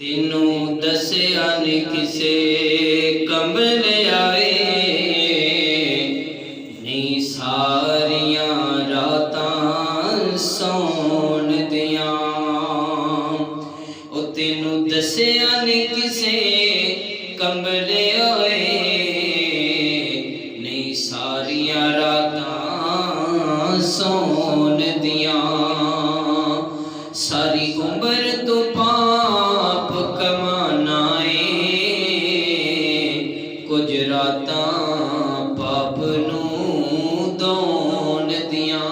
तेनू दसिया नी किसे कमल आए नहीं सारियां रातां सौन दियां। ओ तेनू दसिया नी किसे कमल आए नहीं सारियां रातां सौन दियां। सारी उम्र तो पाप कमाना कुछ रातां पाप नूं धोण दियां।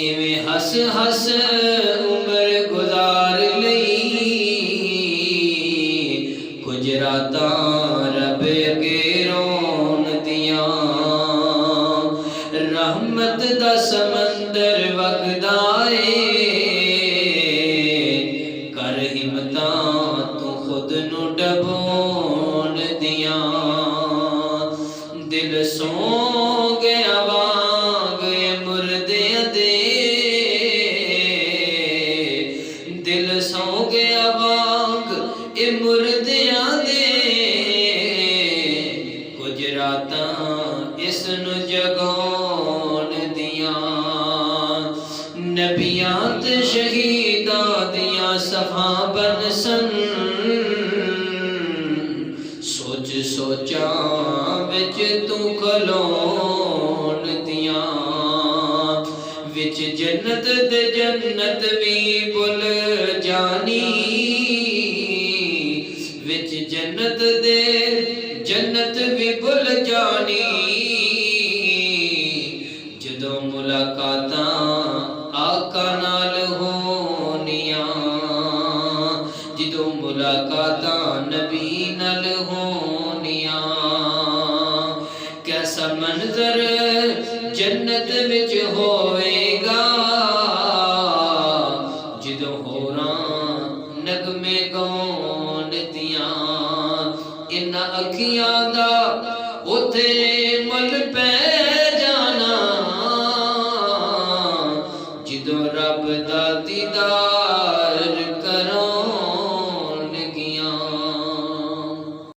इवें हस हस उम्र गुजार लई कुछ रातां रब अगे रोण दियां। रहमत दा समंदर वगदा कर हिम्मतां तू खुद नू डबोण दियां। दिल सो गया वांग मुर्दियां दे दिल सो गया वांग ए मुर्दियां दे कुछ रातां इस नू जगाउण दियां। नबियां ते शहीदां दियां सफां बन सन सोच सोचां विच तू खलोण दियां। विच जन्नत दे जन्नत भी भुल जानी विच जन्नत दे जन्नत भी भुल जानी। जदों मुलाकातां आका नाल होनियां जदों मुलाकातां नबी नाल होनियां। कैसा मंजर जन्नत विच होवेगा जदों होरां नगमे गाउण दियां। इन्हां अखियां दा उथे